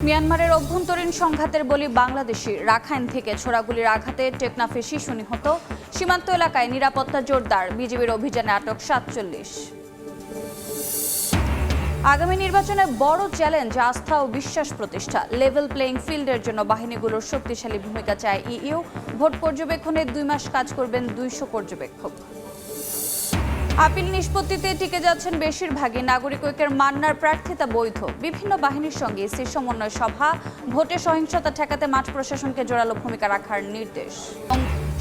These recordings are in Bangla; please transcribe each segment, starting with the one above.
মিয়ানমারের অভ্যন্তরীণ সংঘাতের বলি বাংলাদেশি। রাখাইন থেকে ছোড়া গুলির আঘাতে টেকনাফে শিশু নিহত। সীমান্ত এলাকায় নিরাপত্তা জোরদার। বিজিবির অভিযানে আটক ৪৭। আগামী নির্বাচনে বড় চ্যালেঞ্জ আস্থা ও বিশ্বাস প্রতিষ্ঠা। লেভেল প্লেইং ফিল্ডের জন্য বাহিনীগুলোর শক্তিশালী ভূমিকা চায় ইইউ। ভোট পর্যবেক্ষণে ২ মাস কাজ করবেন ২০০ পর্যবেক্ষক। আপিল নিষ্পত্তিতে টিকে যাচ্ছেন বেশিরভাগই। নাগরিক ঐক্যের মান্নার প্রার্থিতা বৈধ। বিভিন্ন বাহিনীর সঙ্গে ইসির সমন্বয় সভা। ভোটে সহিংসতা ঠেকাতে মাঠ প্রশাসনকে জোরালো ভূমিকা রাখার নির্দেশ।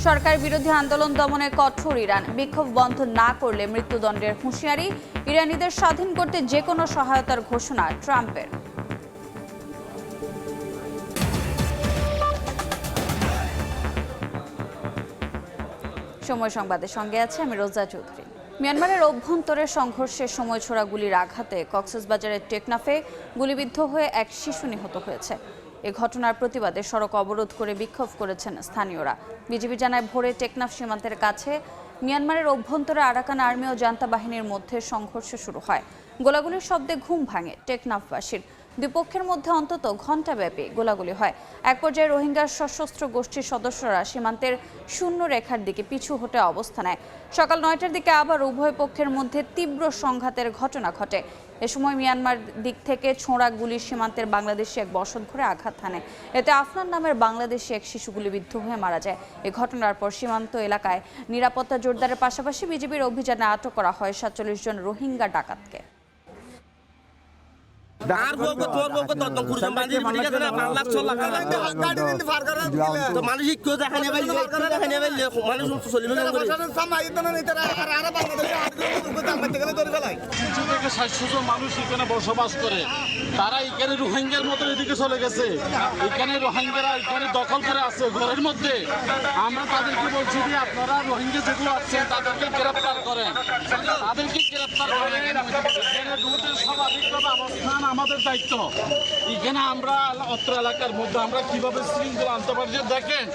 সরকার বিরোধী আন্দোলন দমনে কঠোর ইরান। বিক্ষোভ বন্ধ না করলে মৃত্যুদণ্ডের হুঁশিয়ারি। ইরানিদের স্বাধীন করতে যে কোনো সহায়তার ঘোষণা ট্রাম্পের। সময় সংবাদের সঙ্গে আছে আমি রোজা চৌধুরী। মিয়ানমারের অভ্যন্তরে সংঘর্ষের সময় ছোড়া গুলির আঘাতে কক্সবাজারের টেকনাফে গুলিবিদ্ধ হয়ে এক শিশু নিহত হয়েছে। এ ঘটনার প্রতিবাদে সড়ক অবরোধ করে বিক্ষোভ করেছেন স্থানীয়রা। বিজিবি জানায় ভোরে টেকনাফ সীমান্তের কাছে মিয়ানমারের অভ্যন্তরে আরাকান আর্মি ও জান্তা বাহিনীর মধ্যে সংঘর্ষ শুরু হয়। গোলাগুলির শব্দে ঘুম ভাঙে টেকনাফবাসীর। দুই পক্ষের মধ্যে অন্তত ঘণ্টাব্যাপী গোলাগুলি হয়। এক পর্যায়ে রোহিঙ্গার সশস্ত্র গোষ্ঠীর সদস্যরা সীমান্তের শূন্য রেখার দিকে পিছু হটে অবস্থান নেয়। সকাল ৯টার দিকে আবার উভয় পক্ষের মধ্যে তীব্র সংঘাতের ঘটনা ঘটে। এ সময় মিয়ানমার দিক থেকে ছোঁড়া গুলি সীমান্তের বাংলাদেশি এক বসতঘরে আঘাত হানে। এতে আফনান নামের বাংলাদেশি এক শিশু গুলিবিদ্ধ হয়ে মারা যায়। এ ঘটনার পর সীমান্ত এলাকায় নিরাপত্তা জোরদারের পাশাপাশি বিজিবির অভিযানে আটক করা হয় ৪৭ জন রোহিঙ্গা ডাকাতকে। মানুষ এখানে বসবাস করে, তারা এখানে রোহিঙ্গার মতো এদিকে চলে গেছে। এখানে রোহিঙ্গারা এখানে দখল করে আছে ঘরের মধ্যে। আমরা তাদেরকে বলছি যে আপনারা রোহিঙ্গা যেগুলো আছেন তাদেরকে গ্রেপ্তার করেন, তাদেরকে গ্রেপ্তার করেন। স্বাভাবিকভাবে অবস্থান আমাদের দায়িত্ব। এখানে আমরা অত্র এলাকার মধ্যে আমরা কিভাবে শৃঙ্খলা আনতে পারি দেখেন।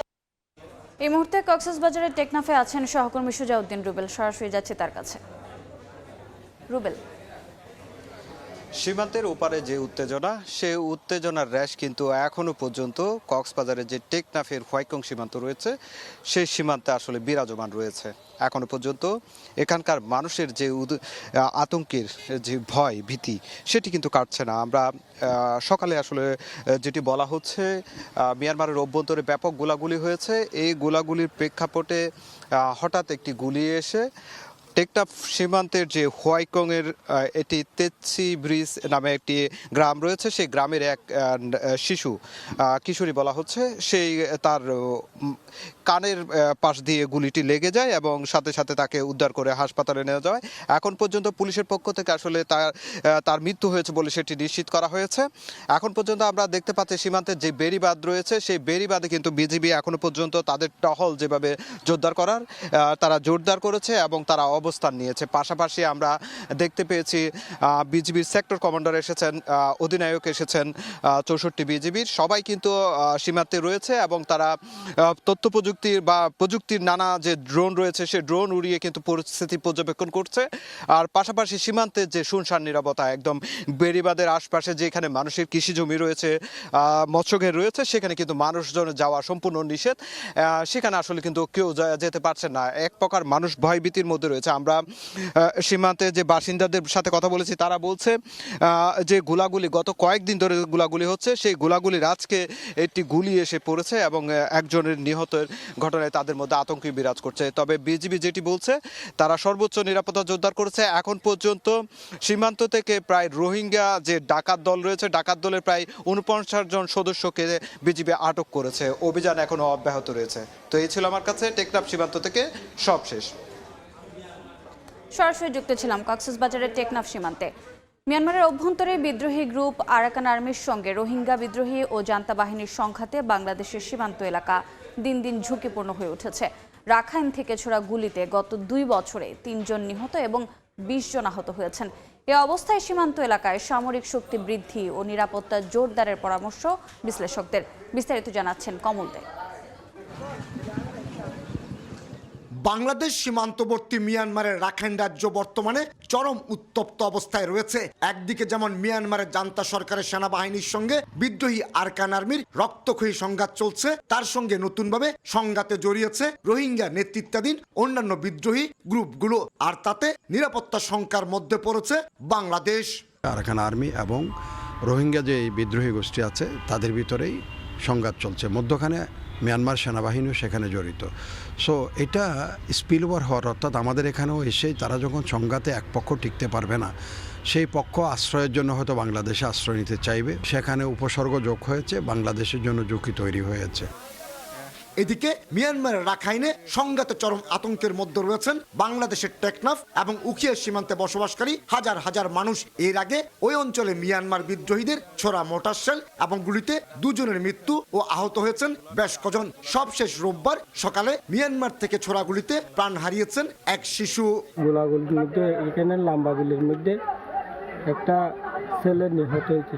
এই মুহূর্তে কক্সবাজারের টেকনাফে আছেন সহকর্মী সুজাউদ্দিন রুবেল। সরাসরি যাচ্ছে তার কাছে। রুবেল, সীমান্তের ওপারে যে উত্তেজনা, সে উত্তেজনার র্যাশ কিন্তু এখনো পর্যন্ত কক্সবাজারের যে টেকনাফের হোয়াইকং সীমান্ত রয়েছে সেই সীমান্তে আসলে বিরাজমান রয়েছে। এখনো পর্যন্ত এখানকার মানুষের যে আতঙ্কের যে ভয় ভীতি সেটি কিন্তু কাটছে না। আমরা সকালে আসলে যেটি বলা হচ্ছে মিয়ানমারের অভ্যন্তরে ব্যাপক গোলাগুলি হয়েছে। এই গোলাগুলির প্রেক্ষাপটে হঠাৎ একটি গুলি এসে টেকনাফ সীমান্তের যে হোয়াইকংয়ের এটি তেতসি ব্রিজ নামে একটি গ্রাম রয়েছে, সেই গ্রামের এক শিশু কিশোরী বলা হচ্ছে, সেই তার কানের পাশ দিয়ে গুলিটি লেগে যায় এবং সাথে সাথে তাকে উদ্ধার করে হাসপাতালে নেওয়া যায়। এখন পর্যন্ত পুলিশের পক্ষ থেকে আসলে তার মৃত্যু হয়েছে বলে সেটি নিশ্চিত করা হয়েছে। এখন পর্যন্ত আমরা দেখতে পাচ্ছি সীমান্তের যে বেড়িবাঁধ রয়েছে সেই বেড়িবাঁধে কিন্তু বিজিবি এখনো পর্যন্ত তাদের টহল যেভাবে জোরদার করার তারা জোরদার করেছে এবং তারা অবস্থান নিয়েছে। পাশাপাশি আমরা দেখতে পেয়েছি বিজিবির সেক্টর কমান্ডার এসেছেন, অধিনায়ক এসেছেন ৬৪ বিজিবির, সবাই কিন্তু সীমান্তে রয়েছে এবং তারা তথ্য প্রযুক্তির বা প্রযুক্তির নানা যে ড্রোন রয়েছে সেই ড্রোন উড়িয়ে কিন্তু পরিস্থিতি পর্যবেক্ষণ করছে। আর পাশাপাশি সীমান্তের যে শুনশান নীরবতা, একদম বেড়িবাঁধের আশপাশে যেখানে মানুষের কৃষি জমি রয়েছে, মৎস্যঘের রয়েছে, সেখানে কিন্তু মানুষজন যাওয়া সম্পূর্ণ নিষেধ। সেখানে আসলে কিন্তু কেউ যেতে পারছে না। এক প্রকার মানুষ ভয়ভীতির মধ্যে রয়েছে। আমরা সীমান্তে যে বাসিন্দাদের সাথে কথা বলেছি তারা বলছে যে গোলাগুলি গত কয়েকদিন ধরে গোলাগুলি হচ্ছে, সেই গোলাগুলির আজকে একটি গুলি এসে পড়েছে এবং একজনের নিহতের ঘটনায় তাদের মধ্যে আতঙ্ক বিরাজ করছে। তবে বিজিবি যেটি বলছে তারা সর্বোচ্চ নিরাপত্তা জোরদার করেছে। এখন পর্যন্ত সীমান্ত থেকে প্রায় রোহিঙ্গা যে ডাকাত দল রয়েছে, ডাকাত দলের প্রায় ৪৯ জন সদস্যকে বিজিবি আটক করেছে। অভিযান এখনো অব্যাহত রয়েছে। তো এই ছিল আমার কাছে টেকনাফ সীমান্ত থেকে সব শেষ। সরাসরি যুক্ত ছিলাম কক্সবাজারের টেকনাফ সীমান্তে। মিয়ানমারের অভ্যন্তরে বিদ্রোহী গ্রুপ আরাকান আর্মির সঙ্গে রোহিঙ্গা বিদ্রোহী ও জান্তা বাহিনীর সংঘাতে বাংলাদেশের সীমান্ত এলাকা দিন দিন ঝুঁকিপূর্ণ হয়ে উঠেছে। রাখাইন থেকে ছোড়া গুলিতে গত ২ বছরে ৩ জন নিহত এবং ২০ জন আহত হয়েছেন। এ অবস্থায় সীমান্ত এলাকায় সামরিক শক্তি বৃদ্ধি ও নিরাপত্তা জোরদারের পরামর্শ বিশ্লেষকদের। বিস্তারিত জানাচ্ছেন কমল দে। বাংলাদেশ সীমান্তবর্তী মিয়ানমারের রাখাইন রাজ্য বর্তমানে চরম উত্তপ্ত অবস্থায় রয়েছে। একদিকে যেমন মিয়ানমারের জান্তা সরকারের সেনাবাহিনীর সঙ্গে বিদ্রোহী আরকান আর্মির রক্তক্ষয়ী সংঘাত চলছে, তার সঙ্গে নতুনভাবে সংঘাতে জড়িয়েছে রোহিঙ্গা নেতৃত্বাধীন অন্যান্য বিদ্রোহী গ্রুপগুলো, আর তাতে নিরাপত্তা শঙ্কার মধ্যে পড়েছে বাংলাদেশ। আরাকান আর্মি এবং রোহিঙ্গা যে বিদ্রোহী গোষ্ঠী আছে তাদের ভিতরেই সংঘাত চলছে, মধ্যখানে মিয়ানমার সেনাবাহিনীও সেখানে জড়িত। সো এটা স্পিল ওভার হওয়ার, অর্থাৎ আমাদের এখানেও এসে তারা যখন সংঘাতে এক পক্ষ টিকতে পারবে না, সেই পক্ষ আশ্রয়ের জন্য হয়তো বাংলাদেশে আশ্রয় নিতে চাইবে, সেখানে উপসর্গ যোগ হয়েছে, বাংলাদেশের জন্য ঝুঁকি তৈরি হয়েছে। এদিকে মিয়ানমারের রাখাইনে সংঘাতে চরম আতঙ্কের মধ্যে রয়েছেন বাংলাদেশের টেকনাফ এবং উখিয়া সীমান্তে বসবাসকারী হাজার হাজার মানুষ। এর আগে ওই অঞ্চলে মিয়ানমার বিদ্রোহীদের ছোড়া মোটর শেল এবং গুলিতে 2 জনের মৃত্যু ও আহত হয়েছেন বেশ কজন। সবশেষ রোববার সকালে মিয়ানমার থেকে ছোড়া গুলিতে প্রাণ হারিয়েছেন এক শিশু। গোলাগুলির মধ্যে এখানে লম্বা গুলির মধ্যে একটা ছেলে নিহত হয়েছে,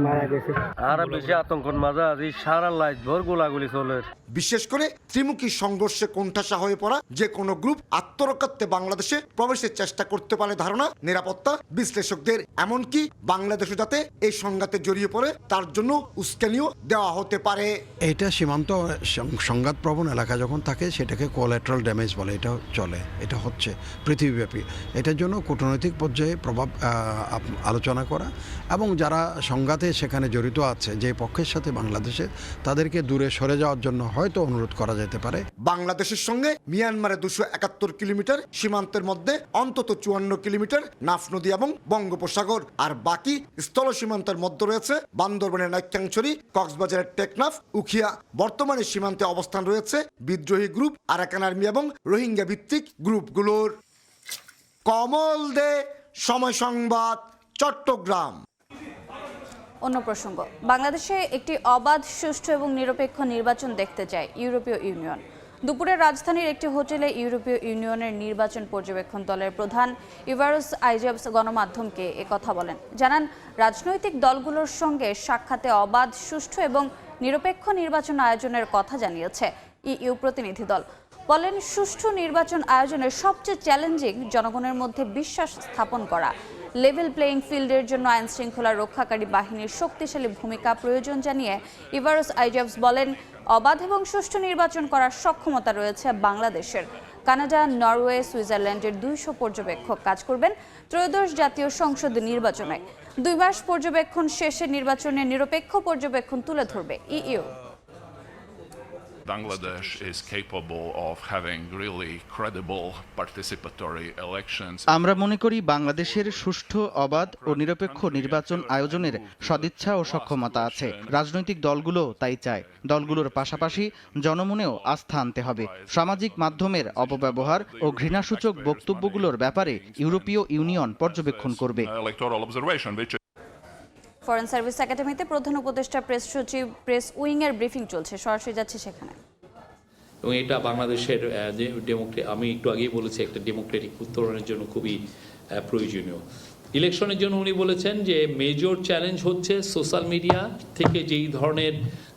মারা গেছে। আর বেশি আতঙ্কের মাঝে আজ সারা লাইট ভোর গোলাগুলি চলে। বিশেষ করে ত্রিমুখী সংঘর্ষে কোণঠাসা হয়ে পড়া যে কোনো গ্রুপ আত্মরক্ষার্থে বাংলাদেশে প্রবেশের চেষ্টা করতে পারে ধারণা নিরাপত্তা বিশ্লেষকদের। এমনকি বাংলাদেশও যাতে এই সংঘাতে জড়িয়ে পড়ে তার জন্য উস্কানিও দেওয়া হতে পারে। এটা সীমান্ত সংঘাতপ্রবণ এলাকা যখন থাকে সেটাকে কোলাটেরাল ড্যামেজ বলে, এটা চলে, এটা হচ্ছে পৃথিবীব্যাপী। এটার জন্য কূটনৈতিক পর্যায়ে প্রভাব আলোচনা করা এবং যারা সংঘাতে সেখানে জড়িত আছে যে পক্ষের সাথে বাংলাদেশে, তাদেরকে দূরে সরে যাওয়ার জন্য হয়তো অনুরোধ করা যেতে পারে। বাংলাদেশের সঙ্গে মিয়ানমারের 271 কিলোমিটার সীমান্তের মধ্যে অন্তত 54 কিলোমিটার নাফ নদী এবং বঙ্গোপসাগর, আর বাকি স্থল সীমান্তের মধ্যে রয়েছে বান্দরবানের নাইক্ষ্যংছড়ি, কক্সবাজারের টেকনাফ, উখিয়া। বর্তমানে সীমান্তে অবস্থান রয়েছে বিদ্রোহী গ্রুপ আরাকান আর্মি এবং রোহিঙ্গা ভিত্তিক গ্রুপগুলোর। কমল দে, সময় সংবাদ, চট্টগ্রাম। অন্য প্রসঙ্গ, বাংলাদেশে একটি অবাধ, সুষ্ঠু এবং নিরপেক্ষ নির্বাচন দেখতে চায় ইউরোপীয় ইউনিয়ন। দুপুরে রাজধানীর একটি হোটেলে ইউরোপীয় ইউনিয়নের নির্বাচন পর্যবেক্ষণ দলের প্রধান ইভারোস আইজাবস গণমাধ্যমকে একথা বলেন। জানান, রাজনৈতিক দলগুলোর সঙ্গে সাক্ষাতে অবাধ, সুষ্ঠু এবং নিরপেক্ষ নির্বাচন আয়োজনের কথা জানিয়েছে ইইউ প্রতিনিধি দল। বলেন, সুষ্ঠু নির্বাচন আয়োজনের সবচেয়ে চ্যালেঞ্জিং জনগণের মধ্যে বিশ্বাস স্থাপন করা। লেভেল প্লেইং ফিল্ডের জন্য আইন শৃঙ্খলা রক্ষাকারী বাহিনীর শক্তিশালী ভূমিকা প্রয়োজন জানিয়ে ইভারোস আইজাবস বলেন, অবাধ এবং সুষ্ঠু নির্বাচন করার সক্ষমতা রয়েছে বাংলাদেশের। কানাডা, নরওয়ে, সুইজারল্যান্ডের 200 পর্যবেক্ষক কাজ করবেন ত্রয়োদশ জাতীয় সংসদ নির্বাচনে। 2 মাস পর্যবেক্ষণ শেষে নির্বাচনে নিরপেক্ষ পর্যবেক্ষণ তুলে ধরবে EU. Bangladesh is capable of having really credible participatory elections. আমরা মনে করি বাংলাদেশের সুষ্ঠু, অবাধ ও নিরপেক্ষ নির্বাচন আয়োজনের সদিচ্ছা ও সক্ষমতা আছে। রাজনৈতিক দলগুলো তাই চায়। দলগুলোর পাশাপাশি জনমনেও আস্থা আনতে হবে। সামাজিক মাধ্যমের অপব্যবহার ও ঘৃণাসূচক বক্তব্যগুলোর ব্যাপারে ইউরোপীয় ইউনিয়ন পর্যবেক্ষণ করবে। ফরেন সার্ভিস একাডেমিতে প্রধান উপদেষ্টা প্রেস সচিব প্রেস উইংয়ের ব্রিফিং চলছে, সরাসরি যাচ্ছে সেখানে। এবং এটা বাংলাদেশের আমি একটু আগেই বলেছি, একটা ডেমোক্রেটিক উত্তরণের জন্য খুবই প্রয়োজনীয়। ইলেকশনের জন্য উনি বলেছেন যে মেজর চ্যালেঞ্জ হচ্ছে সোশ্যাল মিডিয়া থেকে যেই ধরনের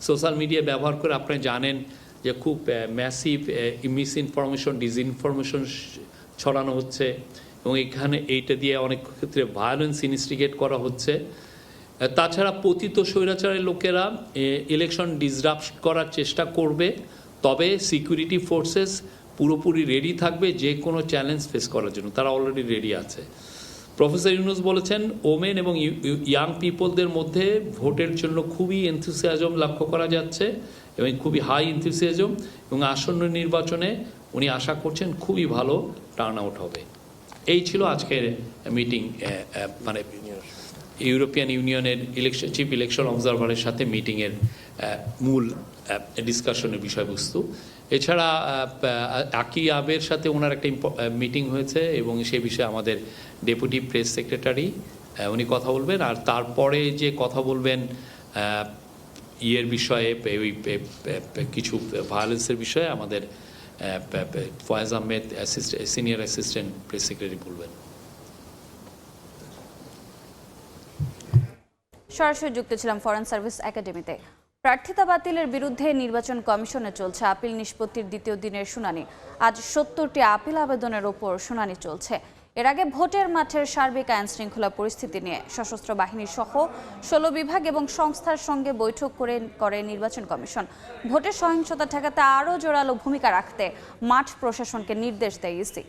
সোশ্যাল মিডিয়া ব্যবহার করে আপনি জানেন যে খুব ম্যাসিভ মিসইনফরমেশন, ডিসইনফরমেশন ছড়ানো হচ্ছে এবং এখানে এইটা দিয়ে অনেক ক্ষেত্রে ভায়োলেন্স ইনস্টিগেট করা হচ্ছে। তাছাড়া পতিত স্বৈরাচারের লোকেরা ইলেকশন ডিসরাপ্ট করার চেষ্টা করবে, তবে সিকিউরিটি ফোর্সেস পুরোপুরি রেডি থাকবে যে কোনো চ্যালেঞ্জ ফেস করার জন্য, তারা অলরেডি রেডি আছে। প্রফেসর ইউনুস বলেছেন ওমেন এবং ইয়াং পিপলদের মধ্যে ভোটের জন্য খুবই এনথুসিয়াজম লক্ষ্য করা যাচ্ছে এবং খুবই হাই এনথুসিয়াজম, এবং আসন্ন নির্বাচনে উনি আশা করছেন খুবই ভালো টার্ন আউট হবে। এই ছিল আজকের মিটিং, মানে ইউরোপিয়ান ইউনিয়নের চিফ ইলেকশন অবজারভারের সাথে মিটিংয়ের মূল ডিসকাশনের বিষয়বস্তু। এছাড়া আকিয়াবের সাথে ওনার একটা মিটিং হয়েছে এবং সে বিষয়ে আমাদের ডেপুটি প্রেস সেক্রেটারি উনি কথা বলবেন, আর তারপরে যে কথা বলবেন ইয়ের বিষয়ে, ওই কিছু ভায়োলেন্সের বিষয়ে আমাদের Faiz Ahmed senior assistant press secretary বলবেন। সরাসরি যুক্ত ছিলাম ফরেন সার্ভিস একাডেমিতে। প্রার্থিতা বাতিলের বিরুদ্ধে নির্বাচন কমিশনে চলছে আপিল নিষ্পত্তির দ্বিতীয় দিনের শুনানি। আজ ৭০টি আপিল আবেদনের ওপর শুনানি চলছে। এর আগে ভোটের মাঠের সার্বিক আইন শৃঙ্খলা পরিস্থিতি নিয়ে সশস্ত্র বাহিনী সহ ১৬ বিভাগ এবং সংস্থার সঙ্গে বৈঠক করে নির্বাচন কমিশন। ভোটের সহিংসতা ঠেকাতে আরও জোরালো ভূমিকা রাখতে মাঠ প্রশাসনকে নির্দেশ দেয় ইসি।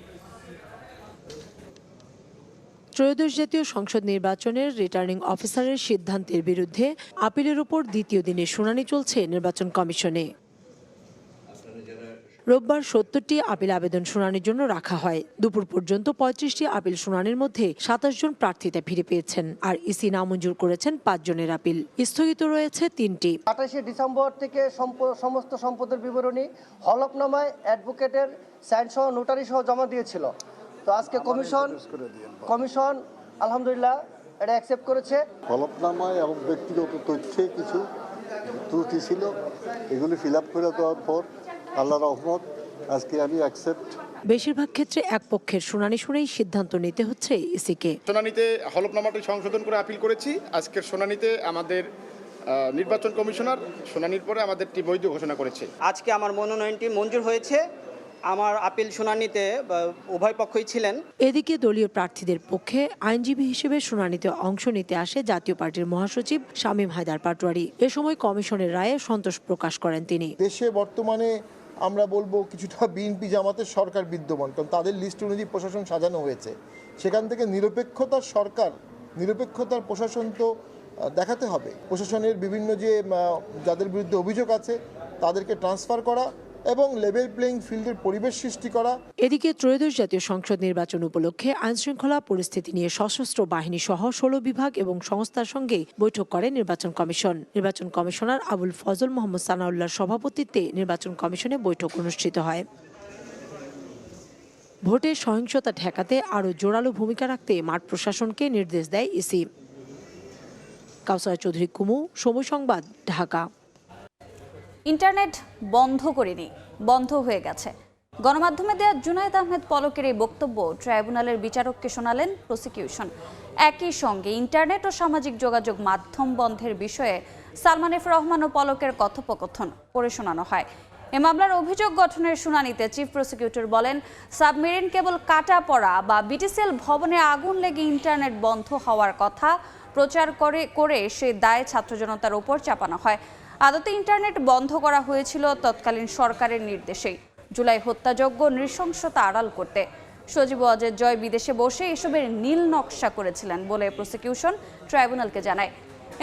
ত্রয়োদশ জাতীয় সংসদ নির্বাচনের রিটার্নিং অফিসারের সিদ্ধান্তের বিরুদ্ধে আপিলের উপর দ্বিতীয় দিনের শুনানি চলছে নির্বাচন কমিশনে। রোববার ৭০টি আপিল আবেদন শুনানির জন্য রাখা হয়। দুপুর পর্যন্ত ৩৫টি আপিল শুনানির মধ্যে ২৭ জন প্রার্থিতা ফিরে পেয়েছেন, আর ইসি নামঞ্জুর করেছেন ৫ জনের আপিল। স্থগিত রয়েছে ৩টি। ২৮শে ডিসেম্বর থেকে সমস্ত সম্পদের বিবরণী হলফনামায় অ্যাডভোকেটের সাইন সহ নোটারি সহ জমা দিয়েছিল। তো আজকে কমিশন আলহামদুলিল্লাহ এটা অ্যাকসেপ্ট করেছে। হলফনামায় এবং ব্যক্তিগত তথ্যে কিছু ত্রুটি ছিল, এগুলি ফিল আপ করে দেওয়ার পর আল্লাহর রহমত আজকে আমি অ্যাকসেপ্ট। বেশিরভাগ ক্ষেত্রে এক পক্ষের শুনানি শুনেই সিদ্ধান্ত নিতে হচ্ছে ইসিকে। শুনানিতে হলফনামাটি সংশোধন করে আপিল করেছি। আজকের শুনানিতে আমাদের নির্বাচন কমিশনার শুনানির পরে আমাদেরটি বৈধ ঘোষণা করেছে। আজকে আমার মনোনয়নটি মঞ্জুর হয়েছে। আমার আপিল শুনানিতে উভয় পক্ষই ছিলেন। এদিকে দলীয় প্রার্থীদের পক্ষে আইনজীবী হিসেবে শুনানিতে অংশ নিতে আসে জাতীয় পার্টির মহাসচিব শামীম হায়দার পাটোয়ারি। এ সময় কমিশনের রায়ে সন্তোষ প্রকাশ করেন তিনি। দেশে বর্তমানে আমরা বলবো কিছুটা বিএনপি জামাতের সরকার বিদ্যমান, কারণ তাদের লিস্ট অনুযায়ী প্রশাসন সাজানো হয়েছে। সেখান থেকে নিরপেক্ষতার প্রশাসন তো দেখাতে হবে। প্রশাসনের বিভিন্ন যাদের বিরুদ্ধে অভিযোগ আছে তাদেরকে ট্রান্সফার করা এবং লেভেল প্লেইং ফিল্ডের পরিবেশ সৃষ্টি করা। এদিকে ত্রয়োদশ জাতীয় সংসদ নির্বাচন উপলক্ষে আইনশৃঙ্খলা পরিস্থিতি নিয়ে সশস্ত্র বাহিনী সহ ১৬ বিভাগ এবং সংস্থার সঙ্গে বৈঠক করে নির্বাচন কমিশন। নির্বাচন কমিশনার আবুল ফজল মোহাম্মদ সানাউল্লাহর সভাপতিত্বে নির্বাচন কমিশনে বৈঠক অনুষ্ঠিত হয়। ভোটের সহিংসতা ঠেকাতে আরও জোরালো ভূমিকা রাখতে মাঠ প্রশাসনকে নির্দেশ দেয় ইসি। কাউসার চৌধুরী কুমু, সময় সংবাদ, ঢাকা। ইন্টারনেট বন্ধ করেনি, বন্ধ হয়ে গেছে। গণমাধ্যমে দেয়া জুনায়েদ আহমেদ পলকের এই বক্তব্য ট্রাইব্যুনালের বিচারককে শোনালেন প্রসিকিউশন। একই সঙ্গে ইন্টারনেট ও সামাজিক যোগাযোগ মাধ্যম বন্ধের বিষয়ে সালমান এফ রহমান ও পলকের কথোপকথন পড়ে শোনানো হয়। এ মামলার অভিযোগ গঠনের শুনানিতে চিফ প্রসিকিউটর বলেন, সাবমেরিন কেবল কাটা পড়া বা বিটিসিএল ভবনে আগুন লেগে ইন্টারনেট বন্ধ হওয়ার কথা প্রচার করে সে দায় ছাত্র জনতার ওপর চাপানো হয়। আদতে ইন্টারনেট বন্ধ করা হয়েছিল তৎকালীন সরকারের নির্দেশেই, জুলাই হত্যাযজ্ঞ নৃশংসতা আড়াল করতে। সজীব ওয়াজেদ জয় বিদেশে বসে এসবের নীল নকশা করেছিলেন বলে প্রসিকিউশন ট্রাইব্যুনালকে জানায়।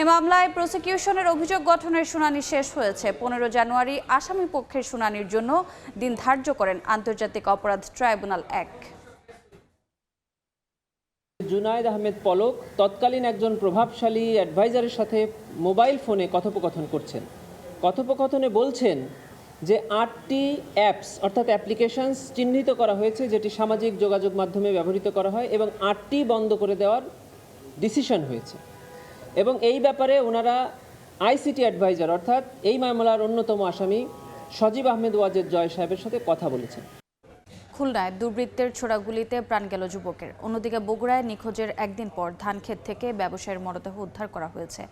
এ মামলায় প্রসিকিউশনের অভিযোগ গঠনের শুনানি শেষ হয়েছে। ১৫ জানুয়ারি আসামি পক্ষের শুনানির জন্য দিন ধার্য করেন আন্তর্জাতিক অপরাধ ট্রাইব্যুনাল ১। জুনায়েদ আহমেদ পলক তৎকালীন একজন প্রভাবশালী অ্যাডভাইজারের সাথে মোবাইল ফোনে কথোপকথন করছেন। কথোপকথনে বলছেন যে ৮টি অ্যাপস অর্থাৎ অ্যাপ্লিকেশনস চিহ্নিত করা হয়েছে যেটি সামাজিক যোগাযোগ মাধ্যমে ব্যবহৃত করা হয় এবং ৮টি বন্ধ করে দেওয়ার ডিসিশন হয়েছে। এবং এই ব্যাপারে ওনারা আইসিটি অ্যাডভাইজার অর্থাৎ এই মামলার অন্যতম আসামি সজীব আহমেদ ওয়াজেদ জয় সাহেবের সাথে কথা বলেছেন। খুলনায় দুর্বৃত্তের ছোড়া গুলিতে প্রাণ গেল যুবকের। অন্যদিকে বগুড়ায় নিখোঁজের একদিন পর ধানক্ষেত থেকে ব্যবসায়ীর মরদেহ উদ্ধার করা হয়েছে।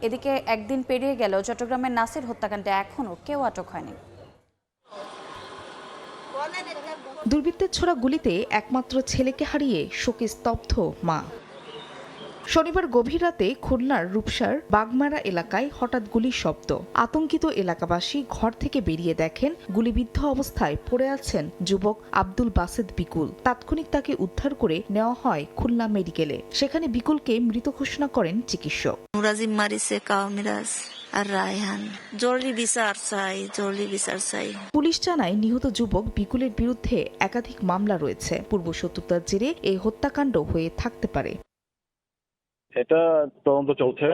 এদিকে একদিন পেরিয়ে গেলেও চট্টগ্রামের নাসির হত্যাকাণ্ডে এখনও কেউ আটক হয়নি। দুর্বৃত্তের ছোড়া গুলিতে একমাত্র ছেলেকে হারিয়ে শোকে স্তব্ধ মা। শনিবার গভীর রাতে খুলনার রূপসার বাগমারা এলাকায় হঠাৎ গুলির শব্দ। আতঙ্কিত এলাকাবাসী ঘর থেকে বেরিয়ে দেখেন গুলিবিদ্ধ অবস্থায় পড়ে আছেন যুবক আব্দুল বাসেদ বিকুল। তাৎক্ষণিক তাকে উদ্ধার করে নেওয়া হয় খুলনা মেডিকেলে। সেখানে বিকুলকে মৃত ঘোষণা করেন চিকিৎসক। পুলিশ জানায় নিহত যুবক বিকুলের বিরুদ্ধে একাধিক মামলা রয়েছে। পূর্বশত্রুতার জেরে এই হত্যাকাণ্ড হয়ে থাকতে পারে। এটা তদন্ত চলছে,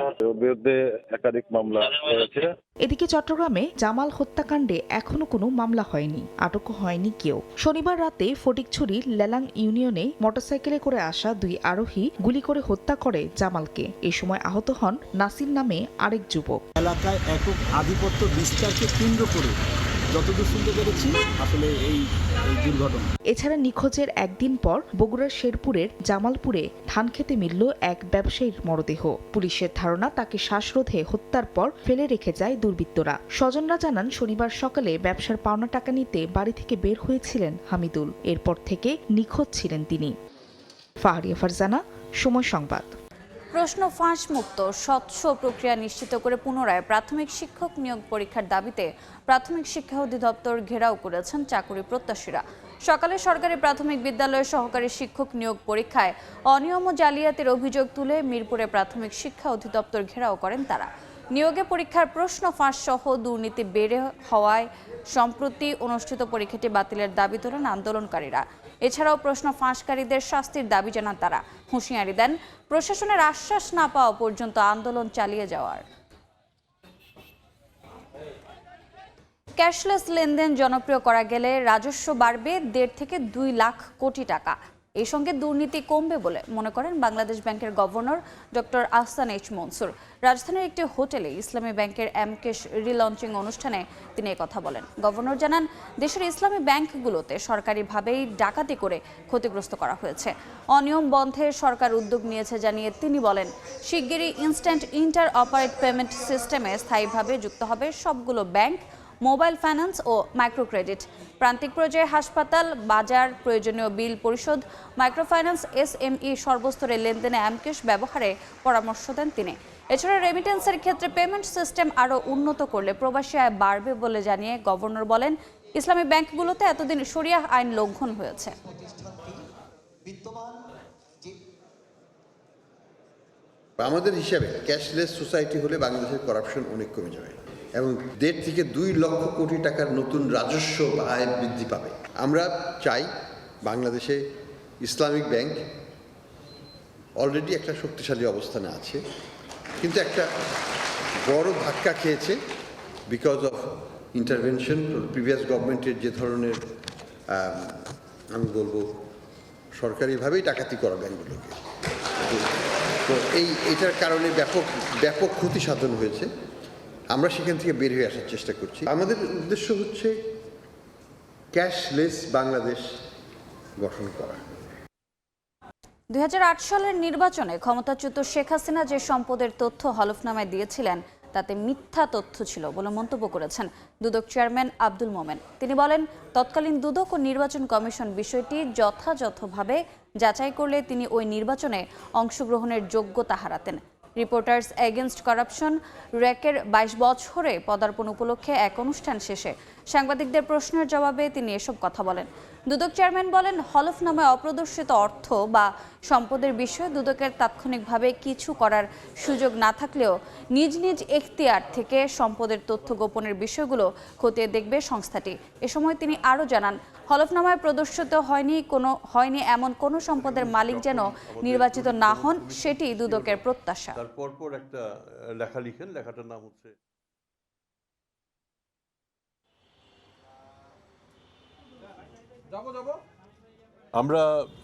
বিরুদ্ধে একাধিক মামলা হয়েছে। এদিকে চট্টগ্রামে জামাল হত্যাকাণ্ডে এখনো কোনো মামলা হয়নি, আটক হয়নি কেউ। শনিবার রাতে ফটিকছড়ির লেলাং ইউনিয়নে মোটরসাইকেলে করে আসা 2 আরোহী গুলি করে হত্যা করে জামালকে। এই সময় আহত হন নাসির নামে আরেক যুবক। এলাকায় একক আধিপত্য বিস্তারকে কেন্দ্র করে যতদূর শুনতে পেরেছি আসলে এই দুর্ঘটনা। এছাড়া নিখোঁজের একদিন পর বগুড়ার শেরপুরের জামালপুরে ধান খেতে মিলল এক ব্যবসায়ীর মরদেহ। পুলিশের ধারণা তাকে শ্বাসরোধে হত্যার পর ফেলে রেখে যায় দুর্বৃত্তরা। স্বজনরা জানান শনিবার সকালে ব্যবসার পাওনা টাকা নিতে বাড়ি থেকে বের হয়েছিলেন হামিদুল। এরপর থেকে নিখোঁজ ছিলেন তিনি। ফাহরিয়া ফারজানা, সময় সংবাদ। প্রশ্ন ফাঁস মুক্ত স্বচ্ছ প্রক্রিয়া নিশ্চিত করে পুনরায় প্রাথমিক শিক্ষক নিয়োগ পরীক্ষার দাবিতে প্রাথমিক শিক্ষা অধিদপ্তর ঘেরাও করেছেন চাকুরি প্রত্যাশীরা। সকালে সরকারি প্রাথমিক বিদ্যালয়ের সহকারী শিক্ষক নিয়োগ পরীক্ষায় অনিয়ম ও জালিয়াতির অভিযোগ তুলে মিরপুরে প্রাথমিক শিক্ষা অধিদপ্তর ঘেরাও করেন তারা। নিয়োগে পরীক্ষার প্রশ্ন ফাঁস সহ দুর্নীতি বেড়ে হওয়ায় সম্প্রতি অনুষ্ঠিত পরীক্ষাটি বাতিলের দাবি তোলেন আন্দোলনকারীরা। এছাড়াও প্রশ্ন ফাঁসকারীদের শাস্তির দাবি জানান তারা। হুঁশিয়ারি দেন প্রশাসনের আশ্বাস না পাওয়া পর্যন্ত আন্দোলন চালিয়ে যাওয়ার। ক্যাশলেস লেনদেন জনপ্রিয় করা গেলে রাজস্ব বাড়বে 1.5 থেকে 2 লাখ কোটি টাকা। এই সঙ্গে দুর্নীতি কমবে বলে মনে করেন বাংলাদেশ ব্যাংকের governor doctor Ahsan H Mansur. রাজধানীর একটি হোটেলে ইসলামী ব্যাংকের এমকেশ রিলঞ্চিং অনুষ্ঠানে তিনি কথা বলেন। গভর্নর জানান দেশের ইসলামী ব্যাংকগুলোতে সরকারিভাবেই ডাকাতি করে ক্ষতিগ্রস্ত করা হয়েছে। অনিয়ম বন্ধে সরকার উদ্যোগ নিয়েছে জানিয়ে তিনি বলেন শিগগিরই ইনস্ট্যান্ট ইন্টার অপারেট পেমেন্ট সিস্টেমে স্থায়ীভাবে যুক্ত হবে সবগুলো ব্যাংক, মোবাইল ফাইন্যান্স ও মাইক্রোক্রেডিট। প্রান্তিক পর্যায়ে হাসপাতাল, বাজার, প্রয়োজনীয় বিল পরিশোধ, মাইক্রোফাইন্যান্স, এসএমই সর্বস্তরে লেনদেনে এমকেশ ব্যবহারে পরামর্শ দেন তিনি। এছাড়া রেমিটেন্সের ক্ষেত্রে পেমেন্ট সিস্টেম আরও উন্নত করলে প্রবাসী আয় বাড়বে বলে জানিয়ে গভর্নর বলেন ইসলামী ব্যাংকগুলোতে এতদিন শরিয়াহ আইন লঙ্ঘন হয়েছে। আমাদের হিসাবে ক্যাশলেস সোসাইটি হলে বাংলাদেশের করাপশন অনেক কমে যাবে এবং 1.5 থেকে 2 লক্ষ কোটি টাকার নতুন রাজস্ব আয় বৃদ্ধি পাবে। আমরা চাই বাংলাদেশে ইসলামিক ব্যাংক অলরেডি একটা শক্তিশালী অবস্থানে আছে, কিন্তু একটা বড় ধাক্কা খেয়েছে বিকজ অফ ইন্টারভেনশন প্রিভিয়াস গভর্নমেন্টের যে ধরনের আমি বলবো সরকারিভাবেই ডাকাতি করা ব্যাংকগুলোকে। তো এইটার কারণে ব্যাপক ক্ষতি সাধন হয়েছে। আমরা সেখান থেকে বের হয়ে আসার চেষ্টা করছি। আমাদের উদ্দেশ্য হচ্ছে ক্যাশলেস বাংলাদেশ গঠন করা। 2008 সালের নির্বাচনে ক্ষমতাচ্যুত শেখ হাসিনা যে সম্পদের তথ্য হলফনামায় দিয়েছিলেন তাতে মিথ্যা তথ্য ছিল বলে মন্তব্য করেছেন দুদক চেয়ারম্যান আব্দুল মোমেন। তিনি বলেন তৎকালীন দুদক ও নির্বাচন কমিশন বিষয়টি যথাযথভাবে যাচাই করলে তিনি ওই নির্বাচনে অংশগ্রহণের যোগ্যতা হারাতেন। রিপোর্টার্স এগেইনস্ট কারাপশন র্যাকের 22 বছরে পদার্পণ উপলক্ষে এক অনুষ্ঠান শেষে সাংবাদিকদের প্রশ্নের জবাবে তিনি এসব কথা বলেন। দুদক চেয়ারম্যান বলেন হলফনামায় অপ্রদর্শিত অর্থ বা সম্পদের বিষয়ে দুদকের তাৎক্ষণিকভাবে কিছু করার সুযোগ না থাকলেও নিজ নিজ এখতিয়ার থেকে সম্পদের তথ্য গোপনের বিষয়গুলো খতিয়ে দেখবে সংস্থাটি। এ সময় তিনি আরও জানান হলফনামায় প্রদর্শিত হয়নি এমন কোনো সম্পদের মালিক যেন নির্বাচিত না হন সেটি দুদকের প্রত্যাশা। তারপর একটা লেখা লিখেন, লেখাটার নাম হচ্ছে আমরা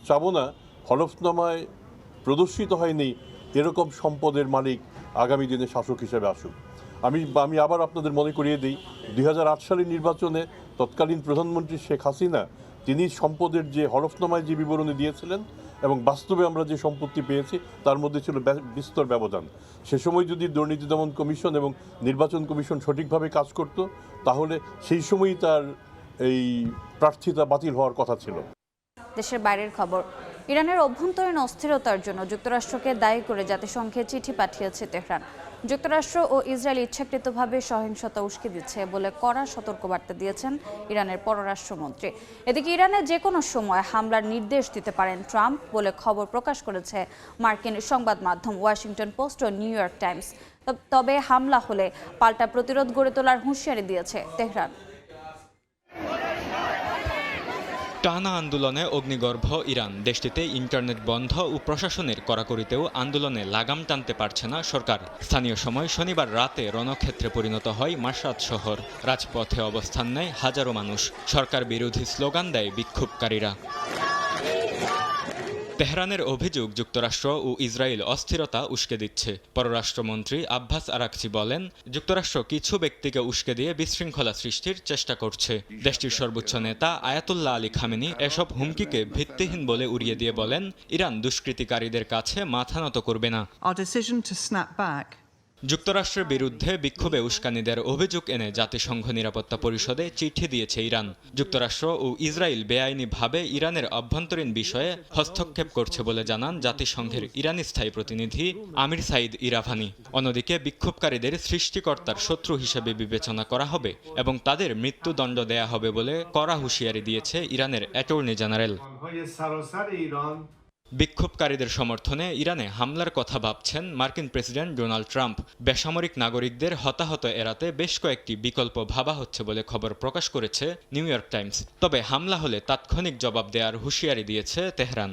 চাবো না হলফনামায় প্রদর্শিত হয়নি এরকম সম্পদের মালিক আগামী দিনে শাসক হিসেবে আসুক। আমি আবার আপনাদের মনে করিয়ে দিই 2008 সালের নির্বাচনে তৎকালীন প্রধানমন্ত্রী শেখ হাসিনা তিনি সম্পদের যে হলফনামায় যে বিবরণী দিয়েছিলেন এবং বাস্তবে আমরা যে সম্পত্তি পেয়েছি তার মধ্যে ছিল বিস্তর ব্যবধান। সে সময় যদি দুর্নীতি দমন কমিশন এবং নির্বাচন কমিশন সঠিকভাবে কাজ করত তাহলে সেই সময়ই তার এই প্রার্থিতা বাতিল হওয়ার কথা ছিল। দেশের বাইরের খবর, ইরানের অভ্যন্তরীণ অস্থিরতার জন্য যুক্তরাষ্ট্রকে দায়ী করে জাতিসংঘে চিঠি পাঠিয়েছে তেহরান। যুক্তরাষ্ট্র ও ইসরায়েল ইচ্ছাকৃতভাবে সহিংসতা উস্কে দিচ্ছে বলে কড়া সতর্কবার্তা দিয়েছেন ইরানের পররাষ্ট্রমন্ত্রী। এদিকে ইরানে যে কোনো সময় হামলার নির্দেশ দিতে পারেন ট্রাম্প বলে খবর প্রকাশ করেছে মার্কিন সংবাদ মাধ্যম ওয়াশিংটন পোস্ট ও নিউ ইয়র্ক টাইমস। তবে হামলা হলে পাল্টা প্রতিরোধ গড়ে তোলার হুঁশিয়ারি দিয়েছে তেহরান। টানা আন্দোলনে অগ্নিগর্ভ ইরান। দেশটিতে ইন্টারনেট বন্ধ ও প্রশাসনের কড়াকড়িতেও আন্দোলনে লাগাম টানতে পারছে না সরকার। স্থানীয় সময় শনিবার রাতে রণক্ষেত্রে পরিণত হয় মাশহাদ শহর। রাজপথে অবস্থান নেয় হাজারো মানুষ। সরকার বিরোধী স্লোগান দেয় বিক্ষোভকারীরা। তেহরানের অভিযোগ যুক্তরাষ্ট্র ও ইসরায়েল অস্থিরতা উস্কে দিচ্ছে। পররাষ্ট্রমন্ত্রী আব্বাস আরাকচি বলেন, যুক্তরাষ্ট্র কিছু ব্যক্তিকে উস্কে দিয়ে বিশৃঙ্খলা সৃষ্টির চেষ্টা করছে। দেশটির সর্বোচ্চ নেতা আয়াতুল্লাহ আলী খামেনি এসব হুমকিকে ভিত্তিহীন বলে উড়িয়ে দিয়ে বলেন, ইরান দুষ্কৃতিকারীদের কাছে মাথা নত করবে না। যুক্তরাষ্ট্রের বিরুদ্ধে বিক্ষোভে উস্কানিদের অভিযোগ এনে জাতিসংঘ নিরাপত্তা পরিষদে চিঠি দিয়েছে ইরান। যুক্তরাষ্ট্র ও ইসরায়েল বেআইনিভাবে ইরানের অভ্যন্তরীণ বিষয়ে হস্তক্ষেপ করছে বলে জানান জাতিসংঘের ইরানি স্থায়ী প্রতিনিধি আমির সাইদ ইরাভানি। অন্যদিকে বিক্ষোভকারীদের সৃষ্টিকর্তার শত্রু হিসেবে বিবেচনা করা হবে এবং তাদের মৃত্যুদণ্ড দেয়া হবে বলে কড়া হুঁশিয়ারি দিয়েছে ইরানের অ্যাটর্নি জেনারেল। বিক্ষোভকারীদের সমর্থনে ইরানে হামলার কথা ভাবছেন মার্কিন প্রেসিডেন্ট ডোনাল্ড ট্রাম্প। বেসামরিক নাগরিকদের হতাহত এড়াতে বেশ কয়েকটি বিকল্প ভাবা হচ্ছে বলে খবর প্রকাশ করেছে নিউ ইয়র্ক টাইমস। তবে হামলা হলে তাৎক্ষণিক জবাব দেওয়ার হুঁশিয়ারি দিয়েছে তেহরান।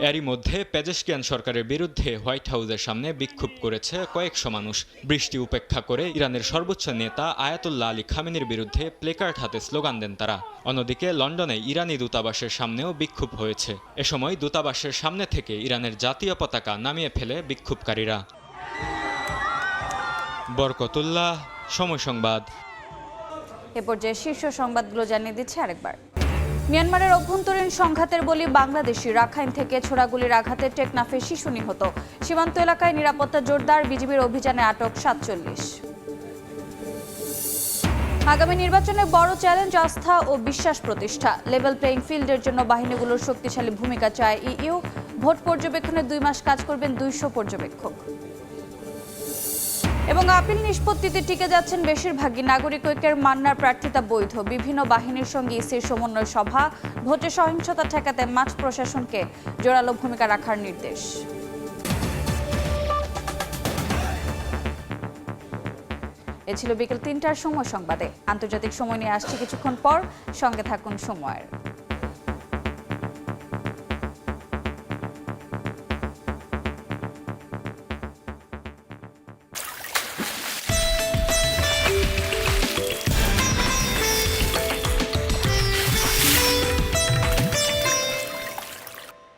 এরই মধ্যে পেজেশকিয়ান সরকারের বিরুদ্ধে হোয়াইট হাউসের সামনে বিক্ষোভ করেছে কয়েকশো মানুষ। বৃষ্টি উপেক্ষা করে ইরানের সর্বোচ্চ নেতা আয়াতুল্লাহ আলী খামেনির বিরুদ্ধে প্লেকার্ড হাতে স্লোগান দেন তারা। অন্যদিকে লন্ডনে ইরানি দূতাবাসের সামনেও বিক্ষোভ হয়েছে। এ সময় দূতাবাসের সামনে থেকে ইরানের জাতীয় পতাকা নামিয়ে ফেলে বিক্ষোভকারীরা। বরকতুল্লাহ, সময় সংবাদ। এ পর্যায়ে শীর্ষ সংবাদগুলো জানিয়ে দিচ্ছে আরেকবার। মিয়ানমারের অভ্যন্তরীণ সংঘাতের বলি বাংলাদেশি। রাখাইন থেকে ছোড়াগুলির আঘাতে টেকনাফে শিশু নিহত। সীমান্ত এলাকায় নিরাপত্তা জোরদার, বিজিবির অভিযানে আটক 47। আগামী নির্বাচনে বড় চ্যালেঞ্জ আস্থা ও বিশ্বাস প্রতিষ্ঠা। লেভেল প্লেইং ফিল্ডের জন্য বাহিনীগুলোর শক্তিশালী ভূমিকা চায় ইইউ। ভোট পর্যবেক্ষণে 2 মাস কাজ করবেন 200 পর্যবেক্ষক। এবং আপিল নিষ্পত্তিতে টিকে যাচ্ছেন বেশিরভাগই। নাগরিক ঐক্যের মান্নার প্রার্থিতা বৈধ। বিভিন্ন বাহিনীর সঙ্গে ইসির সমন্বয় সভা। ভোটে সহিংসতা ঠেকাতে মাঠ প্রশাসনকে জোরালো ভূমিকা রাখার নির্দেশ। এ ছিল বিকেল 3টার সময় সংবাদে। আন্তর্জাতিক সময় নিয়ে আসছি কিছুক্ষণ পর, সঙ্গে থাকুন সময়ের।